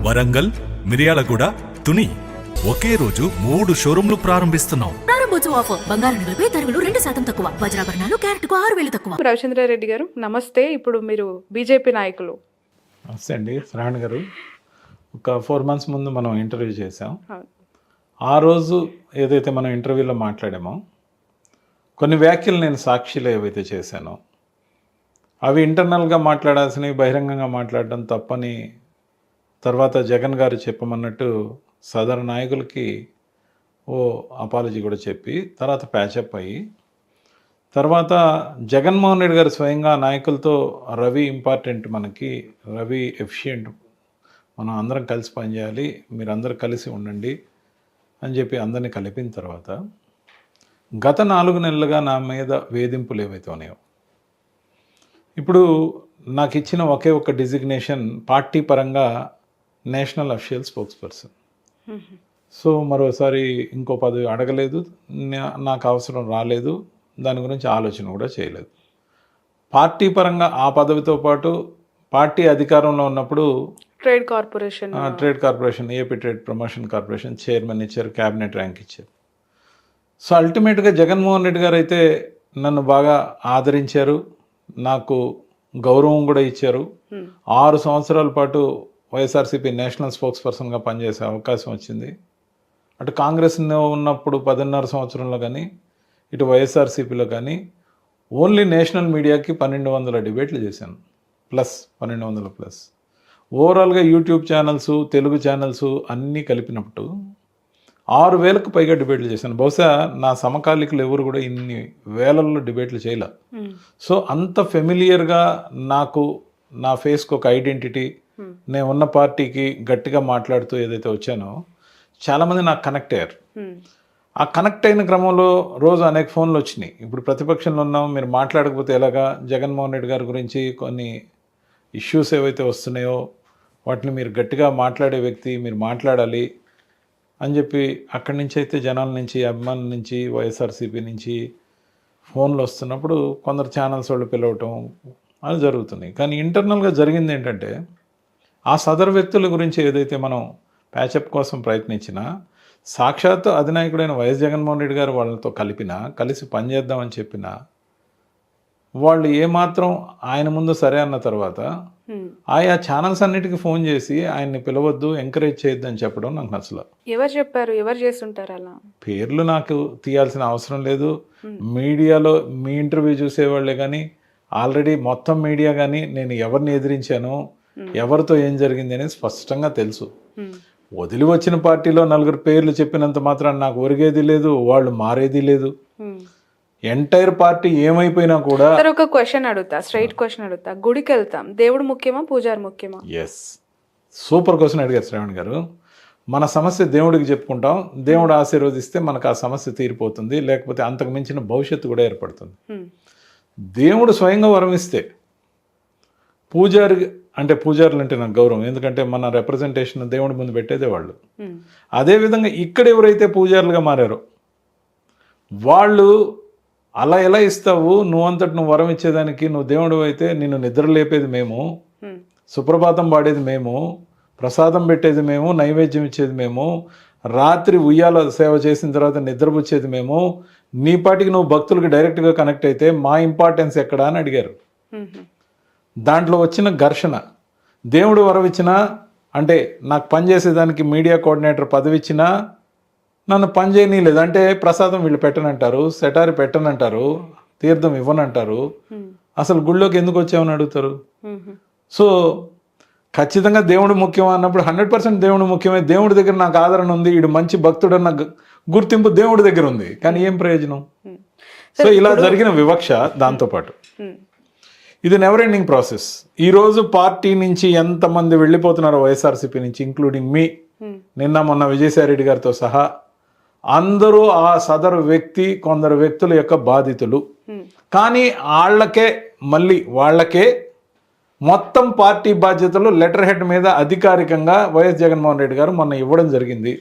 వరంగల్, మిర్యాలగూడ, తుని ఒకే రోజు 3 షోరూంలు ప్రారంభిస్తున్నాం. ప్రారంభోత్సవ ఆఫర్ బంగారం నగలపై తరుగులు 2% తక్కువ, వజ్రాభరణాలు క్యారెట్కు 6,000 తక్కువ. రవిచంద్రారెడ్డి గారు నమస్తే. ఇప్పుడు మీరు బీజేపీ నాయకులు. నమస్తే అండి శ్రావణ్ గారు. ఒక 4 months ముందు మనం ఇంటర్వ్యూ చేసాం. అవును. ఆ రోజు ఏదైతే మనం ఇంటర్వ్యూలో మాట్లాడామో కొన్ని వ్యాఖ్యలు నేను సాక్షిలో ఏవైతే చేశానో అవి ఇంటర్నల్గా మాట్లాడాల్సినవి బహిరంగంగా మాట్లాడడం తప్పని తర్వాత జగన్ గారు చెప్పమన్నట్టు సదరు నాయకులకి ఓ అపాలజీ కూడా చెప్పి తర్వాత ప్యాచప్ అయ్యి తర్వాత జగన్మోహన్ రెడ్డి గారు స్వయంగా నాయకులతో రవి ఇంపార్టెంట్, మనకి రవి ఎఫిషియెంట్, మనం అందరం కలిసి పనిచేయాలి, మీరు అందరూ కలిసి ఉండండి అని చెప్పి అందరినీ కలిపిన తర్వాత గత 4 నెలలుగా నా మీద వేధింపులు ఏవైతే ఉన్నాయో, ఇప్పుడు నాకు ఇచ్చిన ఒకే ఒక డిజిగ్నేషన్ పార్టీ పరంగా national official spokes person. So మరోసారి ఇంకో పదవి అడగలేదు, నాకు అవసరం రాలేదు, దాని గురించి ఆలోచన కూడా చేయలేదు. పార్టీ పరంగా ఆ పదవితో పాటు పార్టీ అధికారంలో ఉన్నప్పుడు trade corporation AP trade promotion corporation chairman ఇచ్చారు, క్యాబినెట్ ర్యాంక్ ఇచ్చారు. సో అల్టిమేట్గా జగన్మోహన్ రెడ్డి గారు అయితే నన్ను బాగా ఆదరించారు, నాకు గౌరవం కూడా ఇచ్చారు. 6 సంవత్సరాల పాటు వైఎస్ఆర్సీపీ నేషనల్ స్పోక్స్ పర్సన్గా పనిచేసే అవకాశం వచ్చింది. అటు కాంగ్రెస్ ఉన్నప్పుడు 10.5 సంవత్సరంలో కానీ ఇటు వైఎస్ఆర్సీపీలో కానీ ఓన్లీ నేషనల్ మీడియాకి 1200 డిబేట్లు చేశాను, ప్లస్ 1200 ప్లస్. ఓవరాల్గా యూట్యూబ్ ఛానల్స్, తెలుగు ఛానల్స్ అన్నీ కలిపినప్పుడు 6,000కు పైగా డిబేట్లు చేశాను. బహుశా నా సమకాలికులు ఎవరు కూడా ఇన్ని వేలల్లో డిబేట్లు చేయలే. సో అంత ఫెమిలియర్గా నాకు నా ఫేస్కి ఒక ఐడెంటిటీ, నేను ఉన్న పార్టీకి గట్టిగా మాట్లాడుతూ ఏదైతే వచ్చానో చాలామంది నాకు కనెక్ట్ అయ్యారు. ఆ కనెక్ట్ అయిన క్రమంలో రోజు అనేక ఫోన్లు వచ్చినాయి. ఇప్పుడు ప్రతిపక్షంలో ఉన్నాం, మీరు మాట్లాడకపోతే ఎలాగా, జగన్మోహన్ రెడ్డి గారి గురించి కొన్ని ఇష్యూస్ ఏవైతే వస్తున్నాయో వాటిని మీరు గట్టిగా మాట్లాడే వ్యక్తి, మీరు మాట్లాడాలి అని చెప్పి అక్కడి నుంచి అయితే జనాల నుంచి, అభిమానుల నుంచి, వైఎస్ఆర్సీపీ నుంచి ఫోన్లు వస్తున్నప్పుడు కొందరు ఛానల్స్ వాళ్ళు పిలవటం అది జరుగుతున్నాయి. కానీ ఇంటర్నల్గా జరిగింది ఏంటంటే ఆ సదరు వ్యక్తుల గురించి ఏదైతే మనం ప్యాచప్ కోసం ప్రయత్నించినా సాక్షాత్తు అధినాయకుడైన వైఎస్ జగన్మోహన్ రెడ్డి గారు వాళ్ళతో కలిసి పనిచేద్దామని చెప్పినా వాళ్ళు ఏమాత్రం ఆయన ముందు సరే అన్న తర్వాత ఆయా ఛానల్స్ అన్నిటికీ ఫోన్ చేసి ఆయన్ని పిలవద్దు, ఎంకరేజ్ చేయొద్దు అని చెప్పడం నాకు నచ్చలేదు. ఎవరు చెప్పారు? ఎవరు చేస్తుంటారు అలా? పేర్లు నాకు తీయాల్సిన అవసరం లేదు. మీడియాలో మీ ఇంటర్వ్యూ చూసేవాళ్ళే కానీ ఆల్రెడీ మొత్తం మీడియా కానీ నేను ఎవరిని ఎదిరించాను, ఎవరితో ఏం జరిగింది అనేది స్పష్టంగా తెలుసు. వదిలి వచ్చిన పార్టీలో 4 పేర్లు చెప్పినంత మాత్రం నాకు ఒరిగేది లేదు, వాళ్ళు మారేది లేదు. ఎంటైర్ పార్టీ ఏమైపోయినా కూడా ఒక క్వశ్చన్ అడుగుతా, స్ట్రైట్ క్వశ్చన్ అడుగుతా. గుడికి వెళ్తాం, దేవుడు ముఖ్యమా, పూజారి ముఖ్యమా? ఎస్, సూపర్ క్వశ్చన్ అడిగారు శ్రావణ్ గారు. మన సమస్య దేవుడికి చెప్పుకుంటాం, దేవుడు ఆశీర్వదిస్తే మనకు ఆ సమస్య తీరిపోతుంది, లేకపోతే అంతకు మించిన భవిష్యత్తు కూడా ఏర్పడుతుంది. దేవుడు స్వయంగా వరం ఇస్తే పూజారులు అంటే నాకు గౌరవం, ఎందుకంటే మన రిప్రజెంటేషన్ దేవుడి ముందు పెట్టేదే వాళ్ళు. అదేవిధంగా ఇక్కడ ఎవరైతే పూజారులుగా మారారో వాళ్ళు అలా ఎలా ఇస్తావు, నువ్వంతటి నువ్వు వరం ఇచ్చేదానికి, నువ్వు దేవుడు అయితే నిన్ను నిద్ర లేపేది మేము, సుప్రభాతం పాడేది మేము, ప్రసాదం పెట్టేది మేము, నైవేద్యం ఇచ్చేది మేము, రాత్రి ఉయ్యాల సేవ చేసిన తర్వాత నిద్రపుచ్చేది మేము, నీ పాటికి నువ్వు భక్తులకు డైరెక్ట్గా కనెక్ట్ అయితే మా ఇంపార్టెన్స్ ఎక్కడా అని అడిగారు. దాంట్లో వచ్చిన ఘర్షణ, దేవుడు వరం ఇచ్చినా అంటే నాకు పనిచేసేదానికి మీడియా కోఆర్డినేటర్ పదవి ఇచ్చినా నన్ను పని చేయనీయలేదు. అంటే ప్రసాదం వీళ్ళు పెట్టనంటారు, సెటారి పెట్టనంటారు, తీర్థం ఇవ్వనంటారు, అసలు గుళ్ళోకి ఎందుకు వచ్చామని అడుగుతారు. సో ఖచ్చితంగా దేవుడు ముఖ్యం అన్నప్పుడు 100% దేవుడు ముఖ్యమే. దేవుడి దగ్గర నాకు ఆదరణ ఉంది, వీడు మంచి భక్తుడన్న గుర్తింపు దేవుడి దగ్గర ఉంది, కానీ ఏం ప్రయోజనం? సో ఇలా జరిగిన వివక్ష, దాంతోపాటు ఇది నెవర్ ఎండింగ్ ప్రాసెస్. ఈరోజు పార్టీ నుంచి ఎంతమంది వెళ్ళిపోతున్నారో వైఎస్ఆర్సీపీ నుంచి, ఇంక్లూడింగ్ మీ, నిన్న మొన్న విజయసాయిరెడ్డి గారితో సహా అందరూ ఆ సదరు వ్యక్తి, కొందరు వ్యక్తుల యొక్క బాధితులు. కానీ వాళ్ళకే మొత్తం పార్టీ బాధ్యతలు లెటర్ హెడ్ మీద అధికారికంగా వైఎస్ జగన్మోహన్ రెడ్డి గారు మొన్న ఇవ్వడం జరిగింది.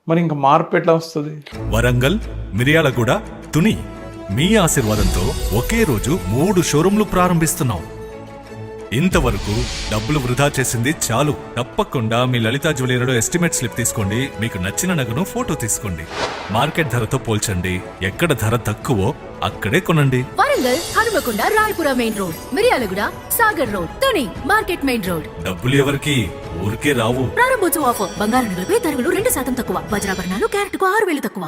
మరి ఇంకా మార్పు ఎట్లా వస్తుంది? వరంగల్, మిర్యాలగూడ, తుని మీ ఆశీర్వాదంతో ఒకే రోజు 3 షోరూంలు ప్రారంభిస్తున్నాం. ఇంతవరకు డబ్బులు వృధా చేసింది చాలు. తప్పకుండా మీ లలితా జ్యువెలరీలో ఎస్టిమేట్ స్లిప్ తీసుకోండి. మీకు నచ్చిన నగను ఫోటో తీసుకోండి. మార్కెట్ ధరతో పోల్చండి. ఎక్కడ ధర తక్కువో అక్కడే కొనండి. Warangal, Hanumakonda, Rayapura main road, Miryalaguda, Sagar road, Tuni market main road. డబ్బులు ఎవరికి ఊరికే రావు. ప్రారంభోత్సవ ఆఫర్. బంగారు నగలపై తరుగులు 2% తక్కువ. వజ్రాభరణాలు క్యారెట్ కు 6,000 తక్కువ.